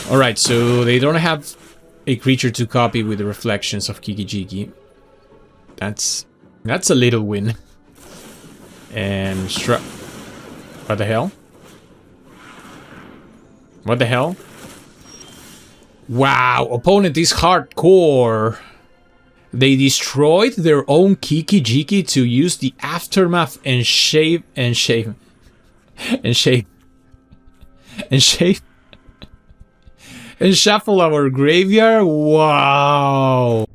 Alright, so they don't have a creature to copy with the reflections of Kiki-Jiki. That's a little win. And what the hell? What the hell? Wow, opponent is hardcore. They destroyed their own Kiki-Jiki to use the aftermath and shuffle our graveyard. Wow.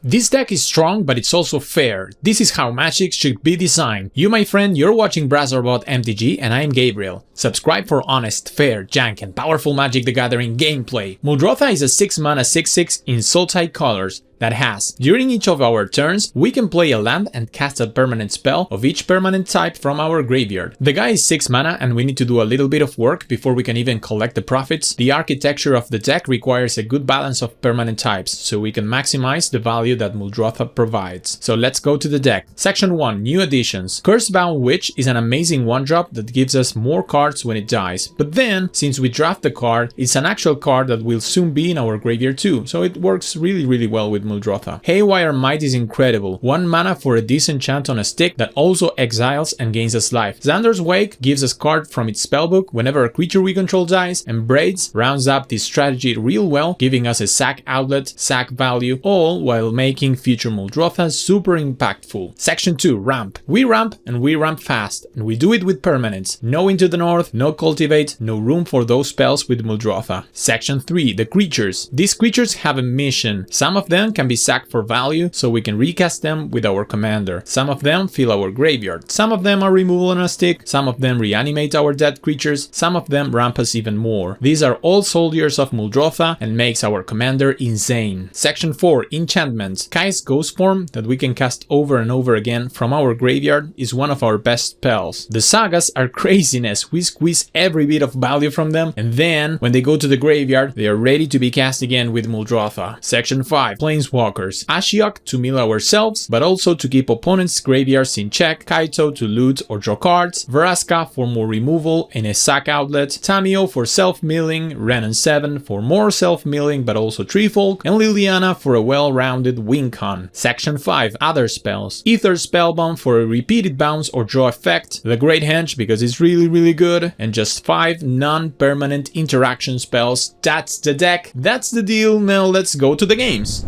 This deck is strong, but it's also fair. This is how Magic should be designed. You, my friend, you're watching Brawl MTG, and I'm Gabriel. Subscribe for honest, fair, jank, and powerful Magic the Gathering gameplay. Muldrotha is a 6-mana 6/6 in Sultai colors that has, during each of our turns, we can play a land and cast a permanent spell of each permanent type from our graveyard. The guy is 6 mana and we need to do a little bit of work before we can even collect the profits. The architecture of the deck requires a good balance of permanent types, so we can maximize the value that Muldrotha provides. So let's go to the deck. Section 1, new additions. Cursebound Witch is an amazing 1-drop that gives us more cards when it dies, but then, since we draft the card, it's an actual card that will soon be in our graveyard too, so it works really well with Muldrotha. Haywire Might is incredible. 1 mana for a disenchant on a stick that also exiles and gains us life. Xander's Wake gives us card from its spellbook whenever a creature we control dies, and Braids rounds up this strategy real well, giving us a sack outlet, sack value, all while making future Muldrotha super impactful. Section 2, ramp. We ramp and we ramp fast, and we do it with permanents. No Into the North, no Cultivate, no room for those spells with Muldrotha. Section 3, the creatures. These creatures have a mission. Some of them can be sacked for value, so we can recast them with our commander. Some of them fill our graveyard. Some of them are removal on a stick. Some of them reanimate our dead creatures. Some of them ramp us even more. These are all soldiers of Muldrotha and makes our commander insane. Section 4, enchantments. Kai's Ghost Form, that we can cast over and over again from our graveyard, is one of our best spells. The sagas are craziness. We squeeze every bit of value from them, and then when they go to the graveyard, they are ready to be cast again with Muldrotha. Section 5, Planeswalkers. Ashiok to mill ourselves, but also to keep opponents' graveyards in check. Kaito to loot or draw cards. Vraska for more removal and a sack outlet. Tamio for self-milling. Renan 7 for more self-milling but also treefolk. And Liliana for a well-rounded win con. Section 5, other spells. Ether Spellbomb for a repeated bounce or draw effect. The Great Henge because it's really good. And just 5 non-permanent interaction spells. That's the deck. That's the deal. Now let's go to the games.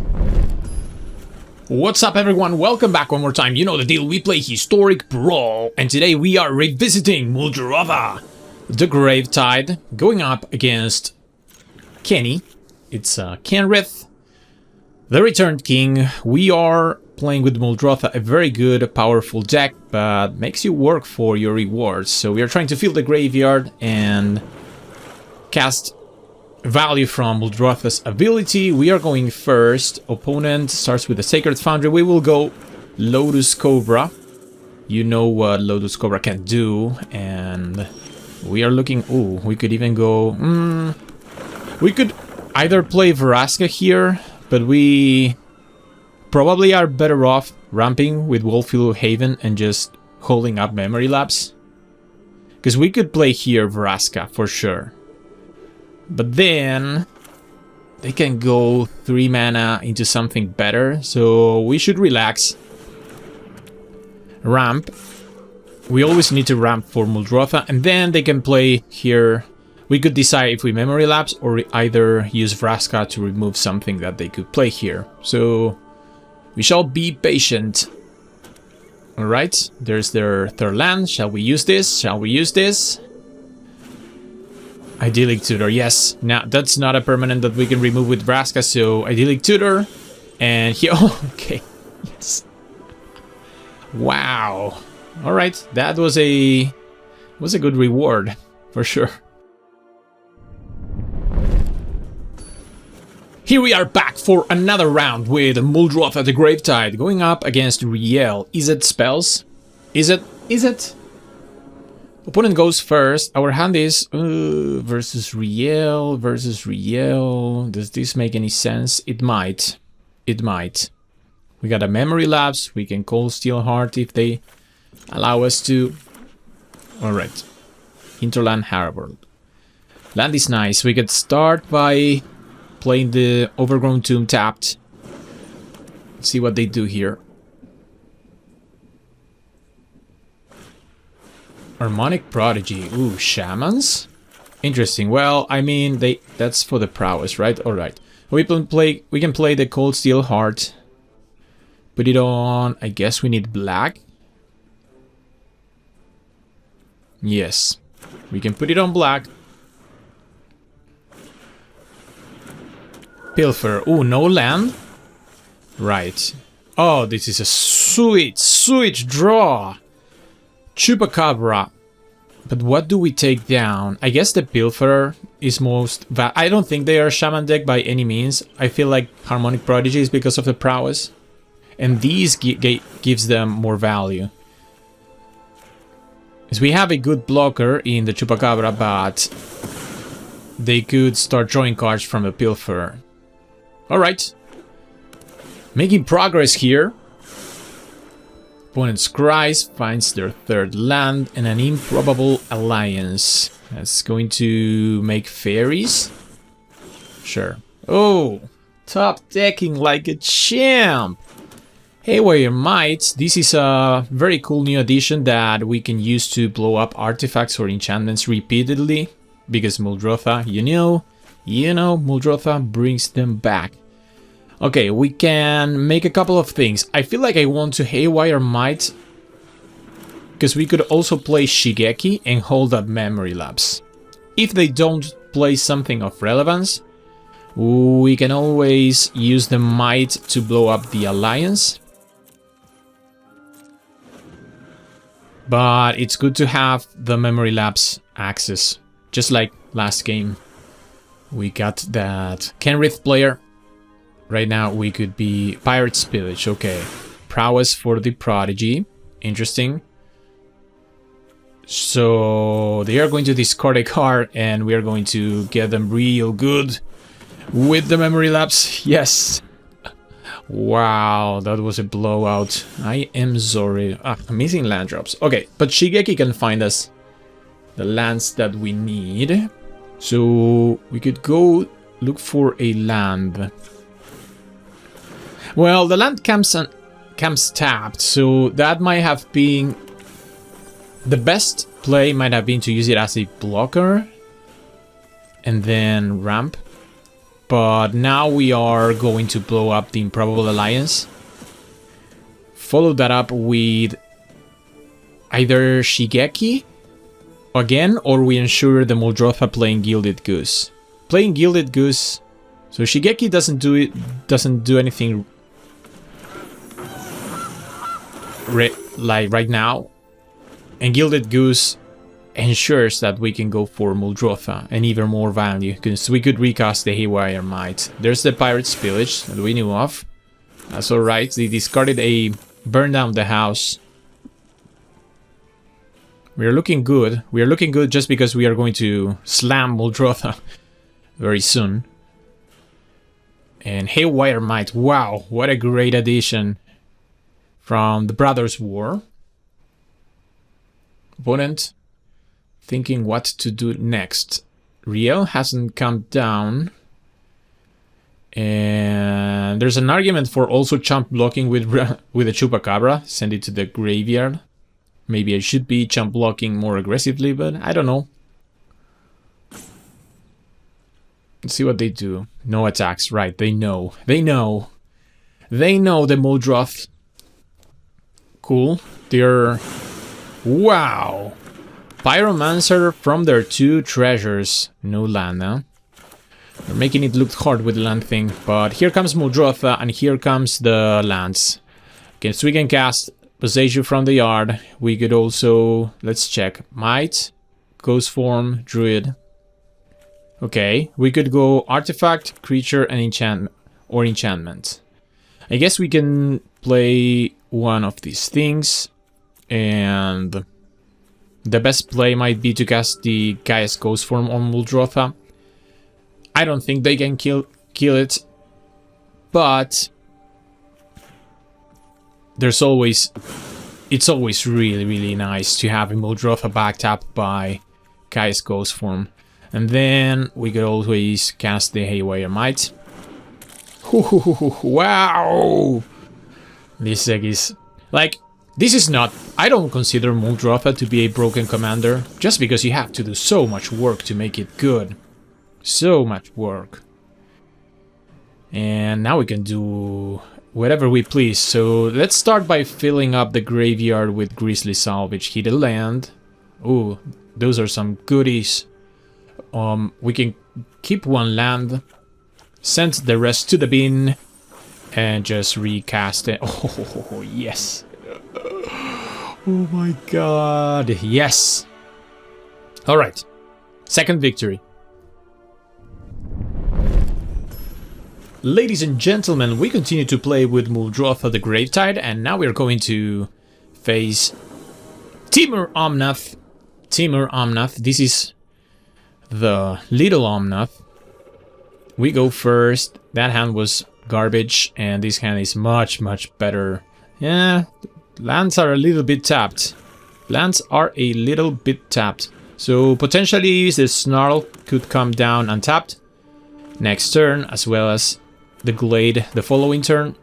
What's up everyone, welcome back one more time. You know the deal, we play Historic Brawl, and today we are revisiting Muldrotha, the Gravetide, going up against Kenny. It's Kenrith, the Returned King. We are playing with Muldrotha, a very good, powerful deck, but makes you work for your rewards. So we are trying to fill the graveyard and cast value from Muldrotha's ability. We are going first. Opponent starts with the Sacred Foundry. We will go Lotus Cobra. You know what Lotus Cobra can do. And we are looking... Ooh, we could even go... we could either play Vraska here, but we probably are better off ramping with Wolfillo Haven and just holding up Memory Lapse. Because we could play here Vraska for sure. But then they can go 3 mana into something better, so we should relax. Ramp. We always need to ramp for Muldrotha, and then they can play here. We could decide if we Memory Lapse or either use Vraska to remove something that they could play here. So we shall be patient. Alright, there's their third land. Shall we use this? Shall we use this? Idyllic Tutor, yes. Now, that's not a permanent that we can remove with Vraska, so Idyllic Tutor. And here... Oh, okay. Yes. Wow. Alright, that was a good reward, for sure. Here we are back for another round with Muldrotha the Gravetide, going up against Riel. Is it spells? Is it? Opponent goes first. Our hand is versus Riel. Does this make any sense? It might. We got a memory lapse. We can call Steelheart if they allow us to. Alright. Hinterland Harbor. Land is nice. We could start by playing the Overgrown Tomb tapped. Let's see what they do here. Harmonic Prodigy. Ooh, Shamans? Interesting. Well, I mean, that's for the prowess, right? Alright. We can play the Cold Steel Heart. Put it on. I guess we need black. Yes. We can put it on black. Pilfer. Ooh, no land? Right. Oh, this is a sweet draw. Chupacabra. But what do we take down? I guess the Pilferer is most... I don't think they are Shaman deck by any means. I feel like Harmonic Prodigy is because of the prowess. And these gives them more value. Because we have a good blocker in the Chupacabra, but they could start drawing cards from the Pilferer. Alright. Making progress here. Opponent's Cries finds their third land and an improbable alliance. That's going to make fairies? Sure. Oh, top decking like a champ. Haywire Might. This is a very cool new addition that we can use to blow up artifacts or enchantments repeatedly. Because Muldrotha, you know, Muldrotha brings them back. Okay, we can make a couple of things. I feel like I want to Haywire Might, because we could also play Shigeki and hold up Memory Lapse. If they don't play something of relevance, we can always use the Might to blow up the Alliance. But it's good to have the Memory Lapse access, just like last game. We got that Kenrith player. Right now we could be Pirate's Pillage, okay. Prowess for the Prodigy, interesting. So they are going to discard a card and we are going to get them real good with the Memory Lapse, yes. Wow, that was a blowout. I am sorry. Missing land drops. Okay, but Shigeki can find us the lands that we need. So we could go look for a land. Well, the land comes tapped, so that might have been... The best play might have been to use it as a blocker and then ramp. But now we are going to blow up the Improbable Alliance. Follow that up with either Shigeki again, or we ensure the Muldrotha playing Gilded Goose. Playing Gilded Goose, so Shigeki doesn't do anything like right now, and Gilded Goose ensures that we can go for Muldrotha and even more value, because we could recast the Haywire Might. There's the Pirate's Pillage that we knew of. That's alright. They discarded a Burn Down the House. We are looking good. We are looking good just because we are going to slam Muldrotha very soon. And Haywire Might. Wow, what a great addition from the Brothers' War. Opponent thinking what to do next. Riel hasn't come down. And there's an argument for also chump blocking with a Chupacabra. Send it to the graveyard. Maybe I should be chump blocking more aggressively, but I don't know. Let's see what they do. No attacks, right, they know. They know the Muldroth. Cool. They're... Wow! Pyromancer from their 2 treasures. No land, huh? They're making it look hard with the land thing. But here comes Muldrotha and here comes the lands. Okay, so we can cast Possession from the yard. We could also... Let's check. Might. Ghost Form. Druid. Okay, we could go Artifact, Creature, and Enchantment. I guess we can play one of these things. And the best play might be to cast the Gaia's Ghost Form on Muldrotha. I don't think they can kill it, but It's always really, really nice to have Muldrotha backed up by Kai's Ghost form. And then we could always cast the Haywire Might. Wow! This deck is... like, this is not... I don't consider Muldrotha to be a broken commander, just because you have to do so much work to make it good. So much work. And now we can do whatever we please. So let's start by filling up the graveyard with Grisly Salvage. Hit a land. Ooh, those are some goodies. We can keep one land, send the rest to the bin, and just recast it. Oh, yes. Oh my god, yes. Alright, second victory. Ladies and gentlemen, we continue to play with Muldrotha the Gravetide, and now we're going to face Temur Omnath. Temur Omnath, this is the little Omnath. We go first. That hand was garbage, and this hand is much, much better. Yeah, lands are a little bit tapped. Lands are a little bit tapped. So potentially the Snarl could come down untapped next turn, as well as the Glade the following turn.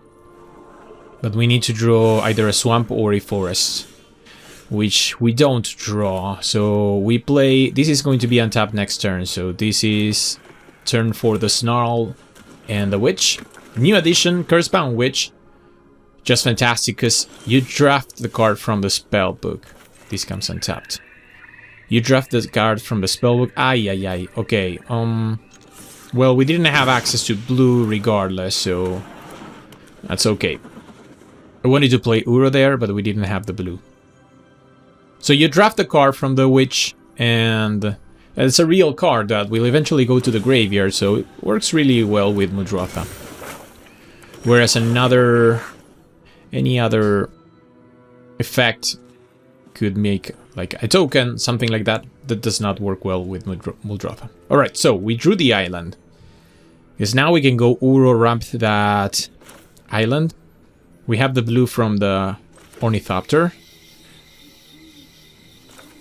But we need to draw either a swamp or a forest, which we don't draw. So we play... this is going to be untapped next turn. So this is turn for the Snarl and the Witch. New addition, Cursebound Witch. Just fantastic, because you draft the card from the spellbook. This comes untapped. You draft the card from the spellbook. Ay. Okay, well, we didn't have access to blue regardless, so that's okay. I wanted to play Uro there, but we didn't have the blue. So you draft the card from the Witch, and it's a real card that will eventually go to the graveyard, so it works really well with Muldrotha. Whereas any other effect could make like a token, something like that, that does not work well with Muldrotha. Alright, so we drew the island. Because now we can go Uro ramp that island. We have the blue from the Ornithopter.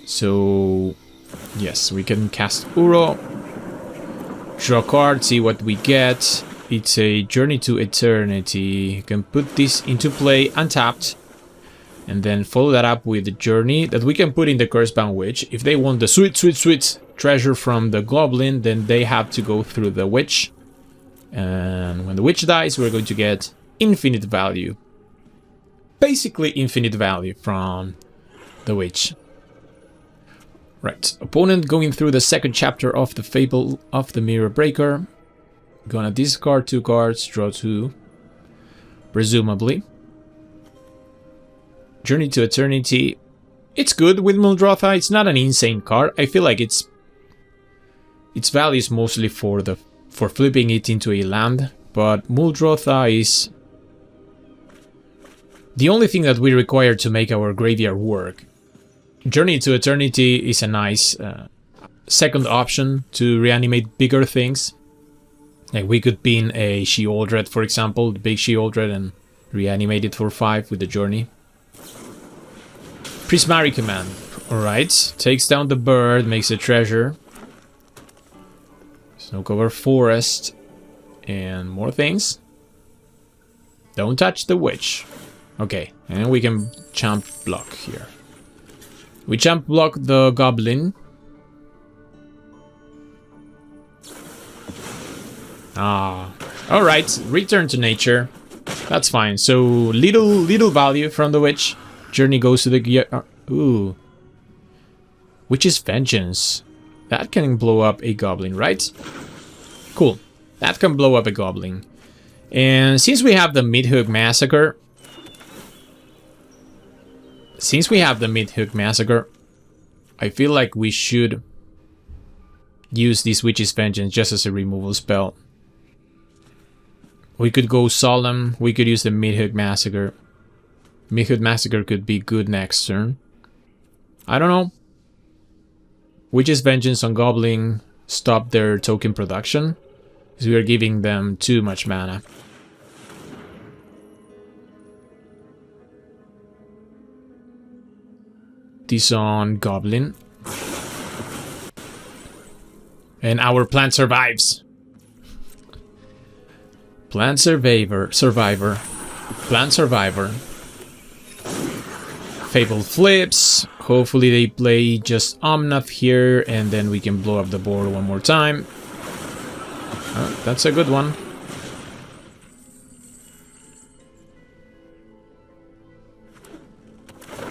So, yes, we can cast Uro. Draw a card, see what we get. It's a Journey to Eternity. You can put this into play untapped. And then follow that up with the Journey that we can put in the Cursebound Witch. If they want the sweet treasure from the Goblin, then they have to go through the Witch. And when the Witch dies, we're going to get infinite value. Basically infinite value from the Witch. Right, opponent going through the second chapter of the Fable of the Mirror Breaker. Gonna discard 2 cards, draw 2. Presumably. Journey to Eternity. It's good with Muldrotha. It's not an insane card. I feel like its value is mostly for flipping it into a land, but Muldrotha is the only thing that we require to make our graveyard work. Journey to Eternity is a nice second option to reanimate bigger things. Like we could pin a Sheoldred, for example, the big Sheoldred, and reanimate it for 5 with the Journey. Prismari Command. Alright, takes down the bird, makes a treasure. Snow Cover Forest. And more things. Don't touch the Witch. Okay, and we can jump block here. We jump block the Goblin. Alright, return to nature. That's fine. So little value from the Witch. Journey goes to the... ooh. Witch's Vengeance. That can blow up a Goblin, right? Cool. That can blow up a Goblin. And since we have the Midhook Massacre... I feel like we should use this Witch's Vengeance just as a removal spell. We could go Solemn. We could use the Midhook Massacre. Midhook Massacre could be good next turn. I don't know. Witch's Vengeance on Goblin stop their token production, because we are giving them too much mana. this on Goblin. And our plant survives. Plant survivor. Plant survivor. Fable flips. Hopefully they play just Omnath here, and then we can blow up the board one more time. Oh, that's a good one.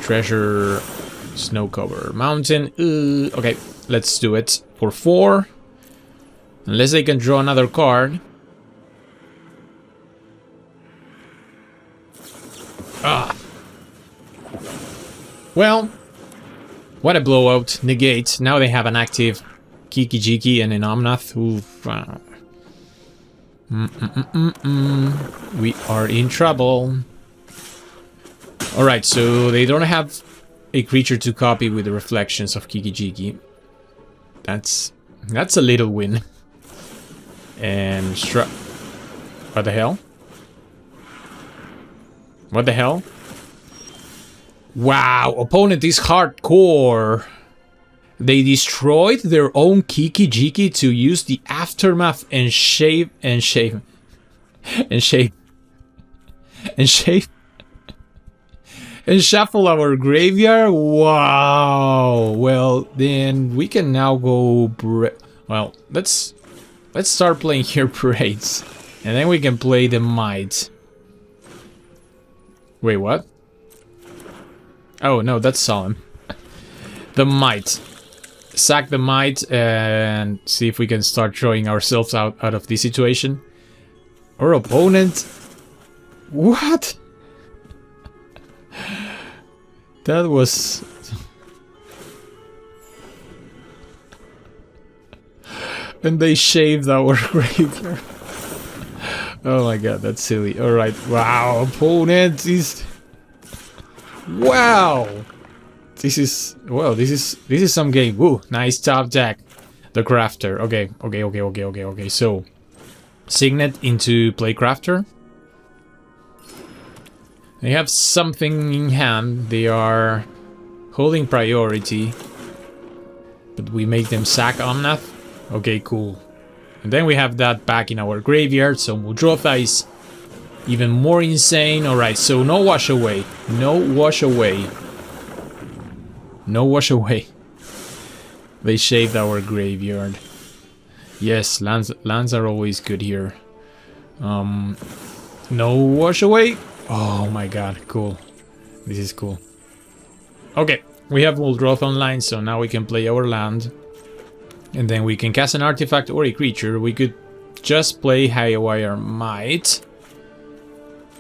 Treasure, snow cover, mountain. Okay, let's do it for 4. Unless they can draw another card. Ah. Well, what a blowout. Negate. Now they have an active Kiki Jiki and an Omnath. Oof. We are in trouble. Alright, so they don't have a creature to copy with the reflections of Kiki Jiki. That's a little win. And what the hell? What the hell? Wow, opponent is hardcore. They destroyed their own Kiki Jiki to use the aftermath and shave and shuffle our graveyard. Wow. Well, then we can now go. Well, let's start playing here parades, and then we can play the might. Wait, what? Oh, no, that's solemn. The might. Sack the might and see if we can start throwing ourselves out of this situation. Our opponent... What? That was... And they shaved our graveyard. Oh my god, that's silly. Alright, wow, opponent is... Wow! This is... Well, this is some game. Woo, nice top deck. The Crafter. Okay. So, Signet into Play Crafter. They have something in hand. They are holding priority. But we make them sack Omnath. Okay, cool. And then we have that back in our graveyard. So Muldrotha is even more insane. Alright, so no wash away. No wash away. No wash away. They shaved our graveyard. Yes, lands are always good here. No wash away. Oh my god, cool. This is cool. Okay, we have Muldrotha online, so now we can play our land. And then we can cast an artifact or a creature. We could just play Haywire Might.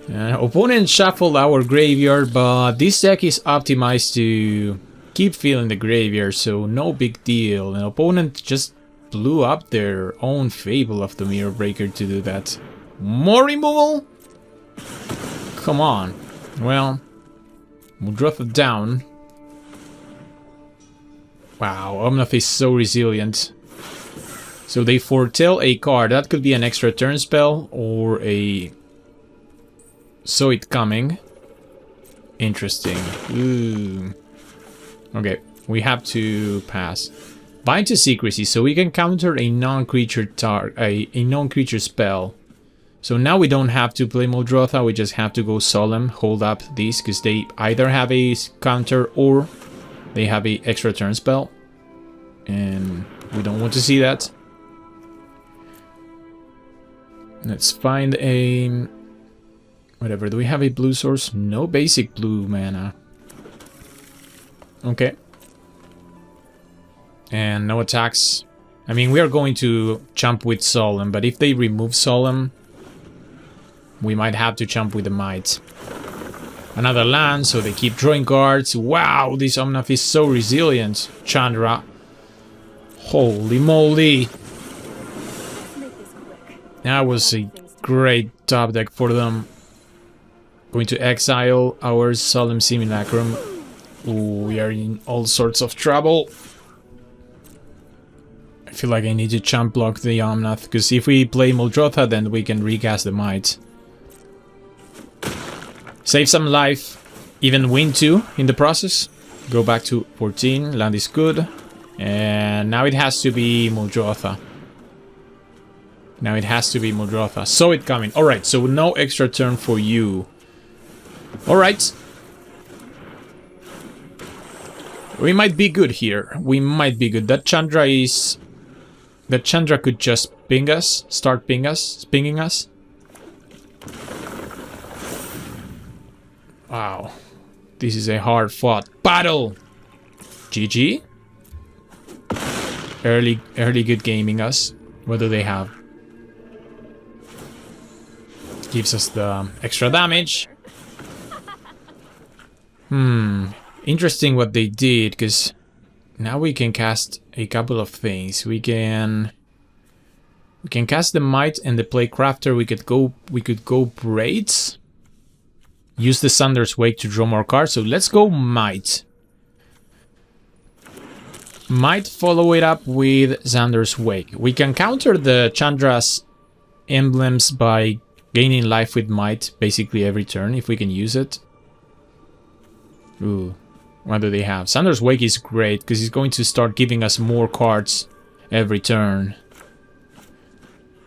Opponent shuffled our graveyard, but this deck is optimized to keep filling the graveyard, so no big deal. An opponent just blew up their own Fable of the Mirror Breaker to do that. More removal? Come on. Well, Muldrotha down. Wow, Omnath is so resilient. So they foretell a card. That could be an extra turn spell or a... Saw it coming. Interesting. Ooh. Okay, we have to pass. Bind to Secrecy, so we can counter a non-creature a non-creature spell. So now we don't have to play Muldrotha, we just have to go Solemn, hold up these, because they either have a counter or they have a extra turn spell. And we don't want to see that. Let's find a... Whatever, do we have a blue source? No basic blue mana. Okay. And no attacks. I mean, we are going to jump with Solemn, but if they remove Solemn, we might have to jump with the Might. Another land, so they keep drawing cards. Wow, this Omnath is so resilient. Chandra. Holy moly. That was a great top deck for them. Going to exile our Solemn Simulacrum. Ooh, we are in all sorts of trouble. I feel like I need to chump block the Omnath, because if we play Muldrotha, then we can recast the Might. Save some life, even win 2 in the process. Go back to 14. Land is good. And now it has to be Muldrotha. Now it has to be Muldrotha. Saw it coming. Alright, so no extra turn for you. Alright. We might be good here. We might be good. That Chandra is... That Chandra could just ping us. Start pinging us. Wow. This is a hard fought battle. GG. Early good gaming us. What do they have? Gives us the extra damage. Interesting what they did, because now we can cast a couple of things. We can cast the Might and the Play Crafter. We could go Braids. Use the Sanders Wake to draw more cards. So let's go Might. Might follow it up with Xander's Wake. We can counter the Chandra's emblems by gaining life with Might basically every turn if we can use it. Ooh, what do they have? Xander's Wake is great because he's going to start giving us more cards every turn.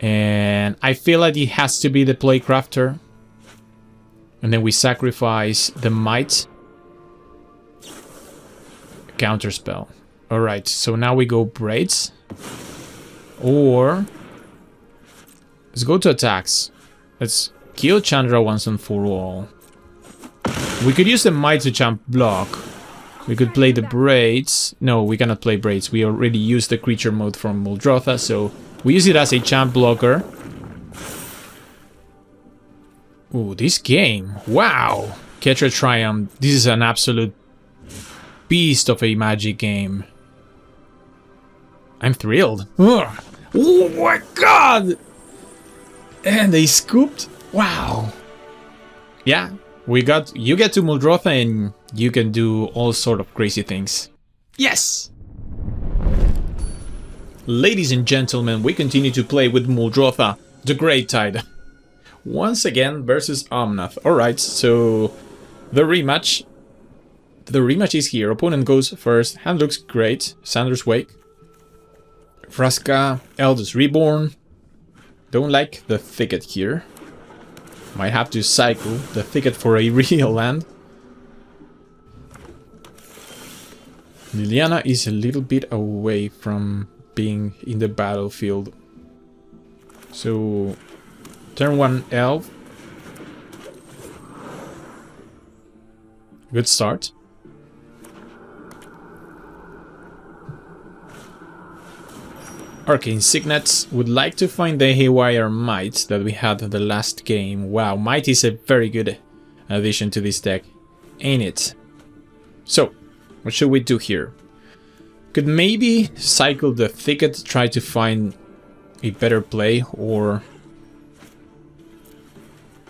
And I feel like it has to be the Play Crafter. And then we sacrifice the Might. Counterspell. Alright, so now we go Braids. Or... let's go to attacks. Let's kill Chandra once and for all. We could use the Might to champ block. We could play the Braids. No, we cannot play Braids. We already used the creature mode from Muldrotha, so we use it as a champ blocker. Ooh, this game. Wow! Ketra Triumph. This is an absolute beast of a Magic game. I'm thrilled. Ugh. Oh my god! And they scooped? Wow. Yeah, you get to Muldrotha and you can do all sort of crazy things. Yes! Ladies and gentlemen, we continue to play with Muldrotha, the Great Tide. Once again versus Omnath. Alright, so the rematch. The rematch is here. Opponent goes first. Hand looks great. Sanders Wake. Vraska, Eldest Reborn. Don't like the Thicket here. Might have to cycle the Thicket for a real land. Liliana is a little bit away from being in the battlefield. So, turn 1 Elf. Good start. Arcane Signets would like to find the Haywire Might that we had the last game. Wow, Might is a very good addition to this deck, ain't it? So, what should we do here? Could maybe cycle the Thicket, try to find a better play, or...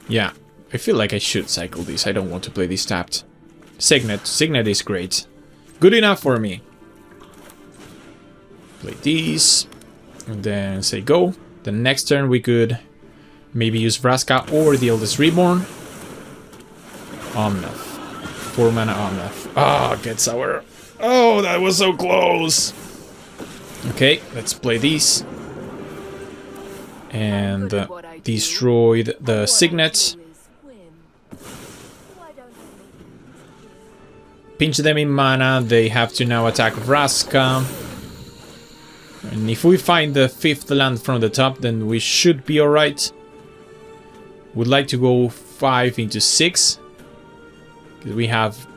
yeah, I feel like I should cycle this. I don't want to play this tapped. Signet. Signet is great. Good enough for me. Play these. And then say go. The next turn we could maybe use Vraska or the Eldest Reborn. Omnath. 4 mana Omnath. Ah, gets our... oh, that was so close! Okay, let's play these. And destroyed the Signet. Pinch them in mana, they have to now attack Vraska. And if we find the 5th land from the top, then we should be alright. Would like to go 5 into 6. Because we have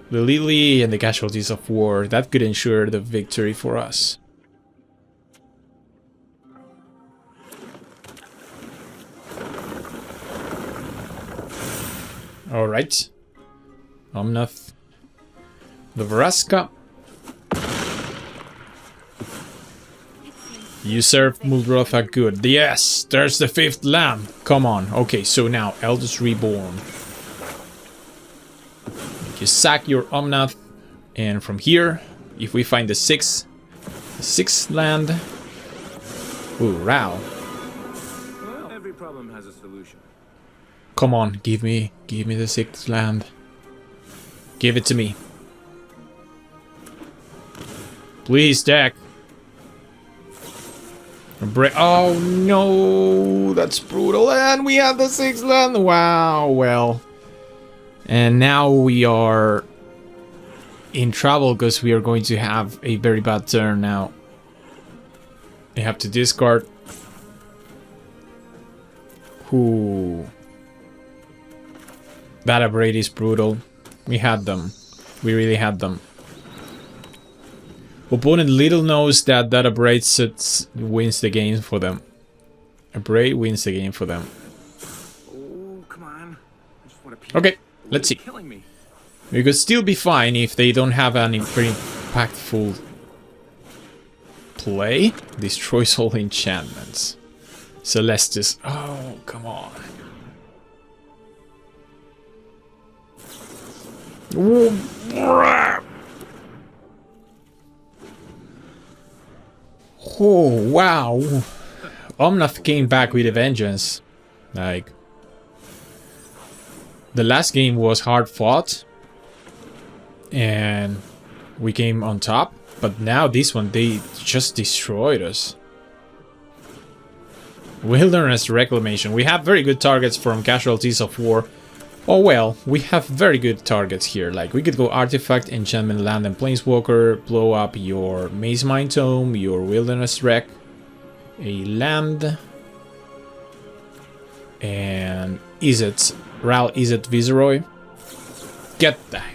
the Lily and the Casualties of War. That could ensure the victory for us. Alright. Omnath. The Vraska. You serve Muldrotha good. Yes, there's the 5th land. Come on. Okay, so now Eldest Reborn. You sack your Omnath, and from here, if we find the 6th land. Ooh, Ral. Well, every problem has a solution. Come on, give me the 6th land. Give it to me. Please, deck. Oh no, that's brutal. And we have the 6th land. Wow, well. And now we are in trouble because we are going to have a very bad turn now. We have to discard. Ooh. That upgrade is brutal. We had them. We really had them. Opponent little knows that that upgrade wins the game for them. Upgrade wins the game for them. Oh, come on. I just want to Okay, let's see. Killing me. We could still be fine if they don't have any very impactful play. Destroys all enchantments. Celestis. Oh, come on. Oh, wow. Omnath came back with a vengeance. Like, the last game was hard fought. And we came on top. But now this one, they just destroyed us. Wilderness Reclamation. We have very good targets from Casualties of War. Oh well, we have very good targets here. Like, we could go Artifact, Enchantment, Land, and Planeswalker, blow up your Maze Mine Tome, your Wilderness Wreck, a land, and Izzet, Ral Izzet Viceroy. Get that.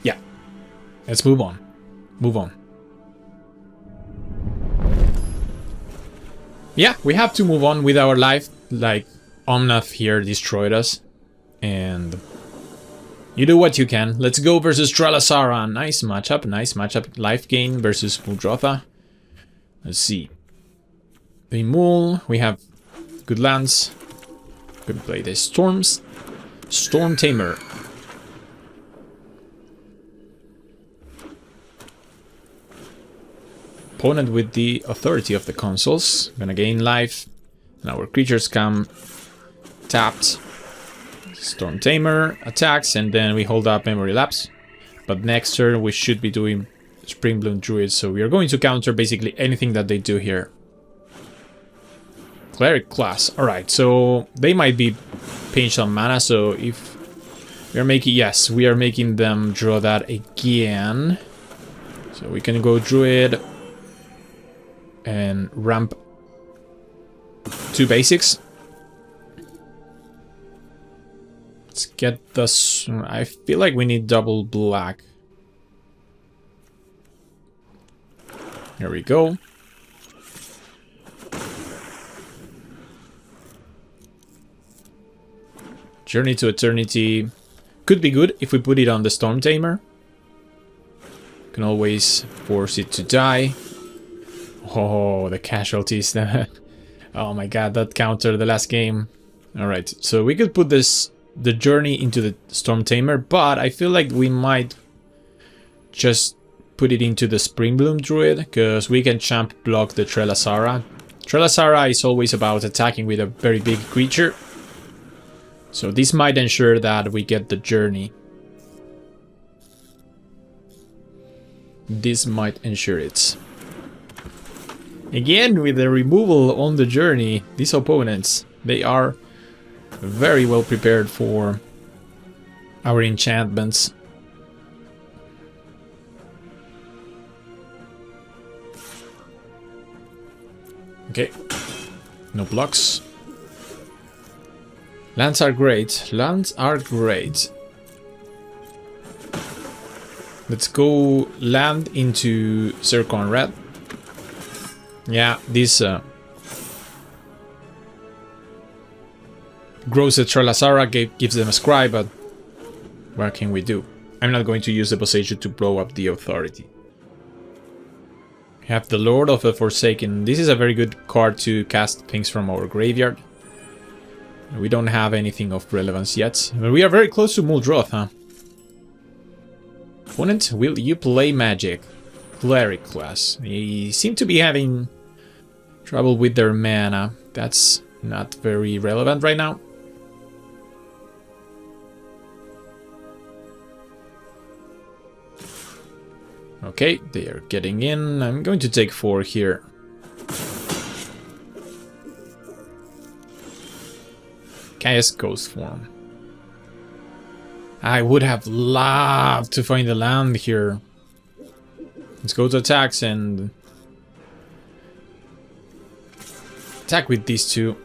Yeah. Let's move on. Move on. Yeah, we have to move on with our life. Like, Omnath here destroyed us. And you do what you can. Let's go versus Trelasara. Nice matchup, nice matchup. Life gain versus Muldrotha. Let's see. The Mul, we have good lands. We can play the Storms. Storm Tamer. Opponent with the authority of the consoles. Gonna gain life. And our creatures come tapped. Storm Tamer attacks, and then we hold up Memory Lapse. But next turn we should be doing Springbloom Druid, so we are going to counter basically anything that they do here. Cleric class. Alright, so they might be pinched on mana, so if we are making... Yes, we are making them draw that again. So we can go Druid and ramp 2 basics. Let's get this. I feel like we need double black. Here we go. Journey to Eternity could be good if we put it on the Storm Tamer. Can always force it to die. Oh, the casualties. Oh my god, that countered the last game. Alright, so we could put the journey into the Storm Tamer, but I feel like we might just put it into the Springbloom Druid, because we can champ block the Trelasara. Trelasara is always about attacking with a very big creature. So this might ensure that we get the journey. This might ensure it. Again, with the removal on the journey, these opponents, they are very well prepared for our enchantments. Okay, no blocks. Lands are great. Lands are great. Let's go land into Zircon Red. Yeah, this grows the Trelasara, gives them a scry, but what can we do? I'm not going to use the Boseiju to blow up the authority. We have the Lord of the Forsaken. This is a very good card to cast things from our graveyard. We don't have anything of relevance yet. But we are very close to Muldrotha. Opponent, will you play Magic? Cleric class. They seem to be having trouble with their mana. That's not very relevant right now. Okay, they are getting in. I'm going to take 4 here. Chaos Ghost form. I would have loved to find the land here. Let's go to attacks and attack with these two.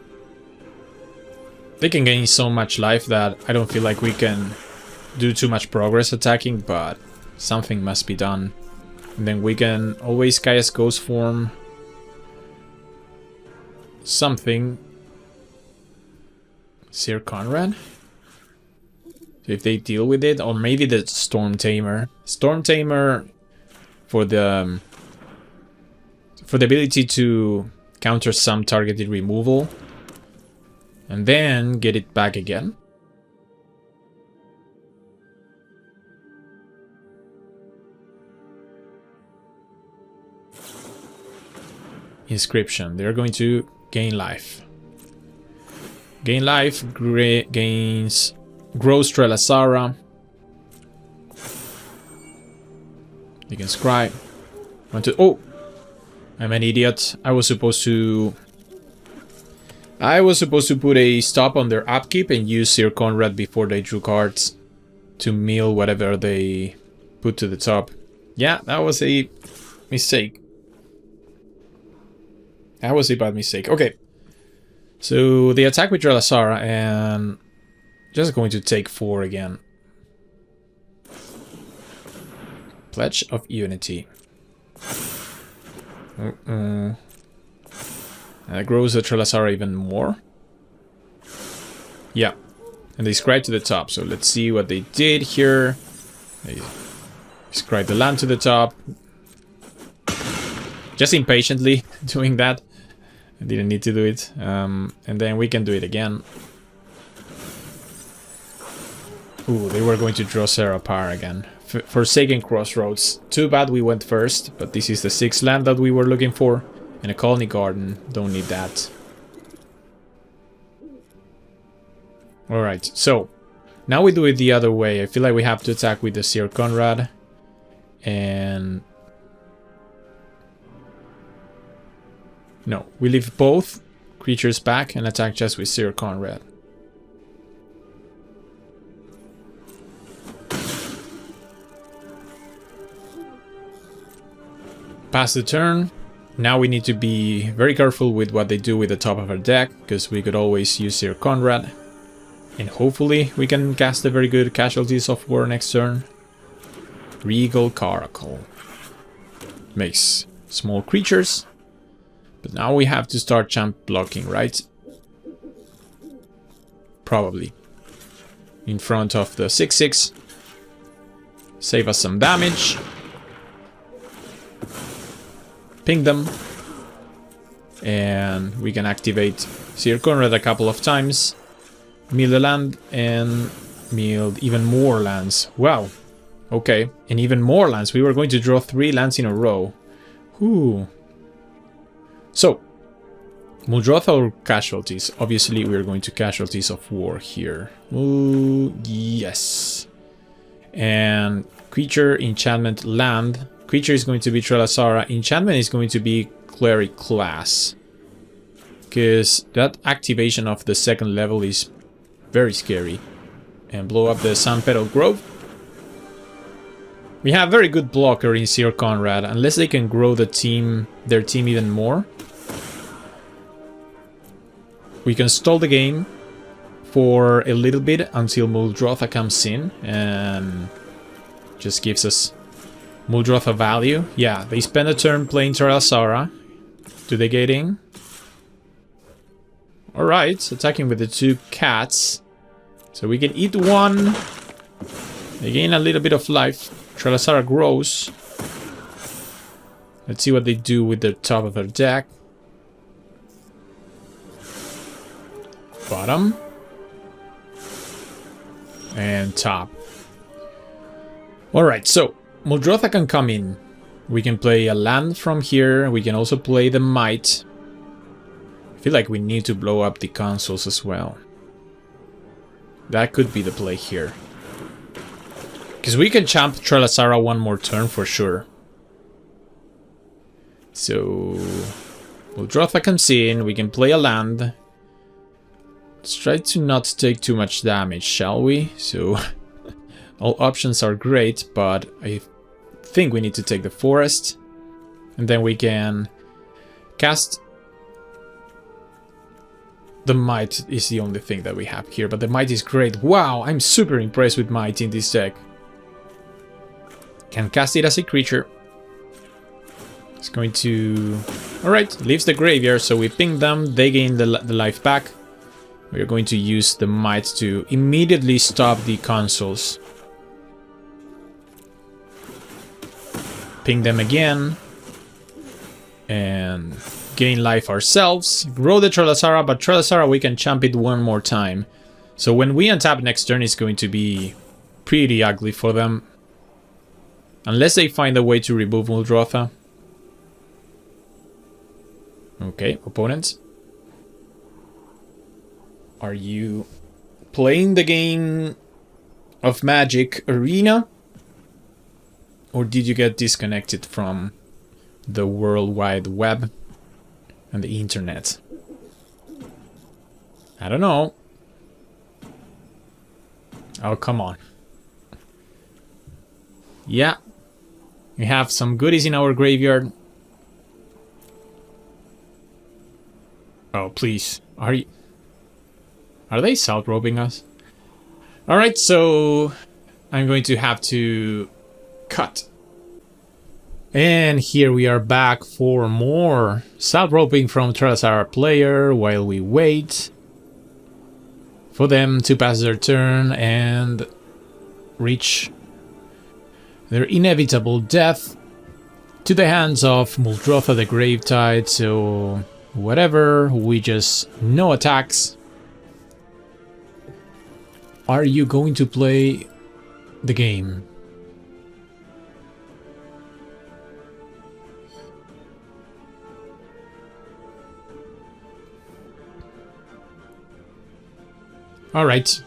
They can gain so much life that I don't feel like we can do too much progress attacking, but something must be done. And then we can always Chaos Ghost form something. Sir Conrad? So if they deal with it, or maybe the Storm Tamer. Storm Tamer for the ability to counter some targeted removal and then get it back again. Inscription. They're going to gain life. Gain life, gains grows Trelasara. You can scribe. Oh, I'm an idiot. I was supposed to put a stop on their upkeep and use Sir Conrad before they drew cards to mill whatever they put to the top. Yeah, that was a mistake. That was a bad mistake. Okay. So they attack with Trelasara and just going to take 4 again. Pledge of Unity. That grows the Trelasara even more. Yeah. And they scribe to the top. So let's see what they did here. They scribe the land to the top. Just impatiently doing that. I didn't need to do it. And then we can do it again. Ooh, they were going to draw Serapar again. Forsaken Crossroads. Too bad we went first, but this is the 6th land that we were looking for. And a Colony Garden. Don't need that. Alright, so now we do it the other way. I feel like we have to attack with the Sir Conrad. And no, we leave both creatures back and attack just with Sir Conrad. Pass the turn. Now we need to be very careful with what they do with the top of our deck, because we could always use Sir Conrad. And hopefully we can cast a very good Casualties of War next turn. Regal Caracal. Makes small creatures. But now we have to start champ blocking, right? Probably. In front of the 6/6. Save us some damage. Ping them. And we can activate Sir Conrad a couple of times. Mill the land and mill even more lands. Wow. Okay. And even more lands. We were going to draw 3 lands in a row. Ooh. So, Muldrotha or Casualties? Obviously, we are going to Casualties of War here. Ooh, yes. And creature, enchantment, land. Creature is going to be Trelasara. Enchantment is going to be Cleric class. Because that activation of the 2nd level is very scary. And blow up the Sunpetal Grove. We have very good blocker in Sir Conrad, unless they can grow their team even more. We can stall the game for a little bit until Muldrotha comes in and just gives us Muldrotha value. Yeah, they spend a turn playing Trelasara. Do they get in? Alright, attacking with the 2 cats. So we can eat 1. They gain a little bit of life. Trelasara grows. Let's see what they do with the top of their deck. Bottom. And top. Alright, so Muldrotha can come in. We can play a land from here. We can also play the Might. I feel like we need to blow up the consoles as well. That could be the play here. Because we can champ Trelasara one more turn for sure. So Muldrotha comes in, we can play a land. Let's try to not take too much damage, shall we? So all options are great, but I think we need to take the forest. And then we can cast... The Might is the only thing that we have here, but the Might is great. Wow, I'm super impressed with Might in this deck. Can cast it as a creature. It's going to... Alright, leaves the graveyard, so we ping them, they gain the life back. We are going to use the Might to immediately stop the consoles. Ping them again. And gain life ourselves. Grow the Trelasara, but Trelasara we can champ it one more time. So when we untap next turn, it's going to be pretty ugly for them. Unless they find a way to remove Muldrotha. Okay, opponent. Are you playing the game of Magic Arena? Or did you get disconnected from the World Wide Web and the internet? I don't know. Oh, come on. Yeah. We have some goodies in our graveyard. Oh, please. Are they south roping us? Alright, so I'm going to have to cut. And here we are back for more south roping from Trelasara player while we wait for them to pass their turn and reach their inevitable death to the hands of Muldrotha the Gravetide. So whatever, we just no attacks. Are you going to play the game? Alright,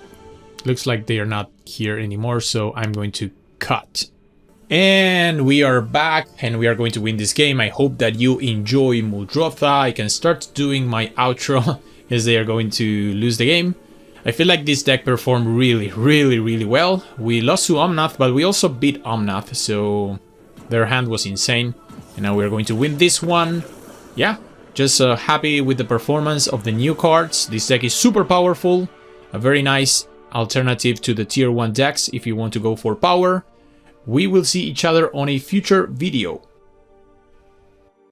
looks like they are not here anymore, so I'm going to cut. And we are back, and we are going to win this game. I hope that you enjoy Muldrotha. I can start doing my outro as they are going to lose the game. I feel like this deck performed really well. We lost to Omnath, but we also beat Omnath, so their hand was insane. And now we're going to win this one. Yeah, just happy with the performance of the new cards. This deck is super powerful. A very nice alternative to the tier 1 decks if you want to go for power. We will see each other on a future video.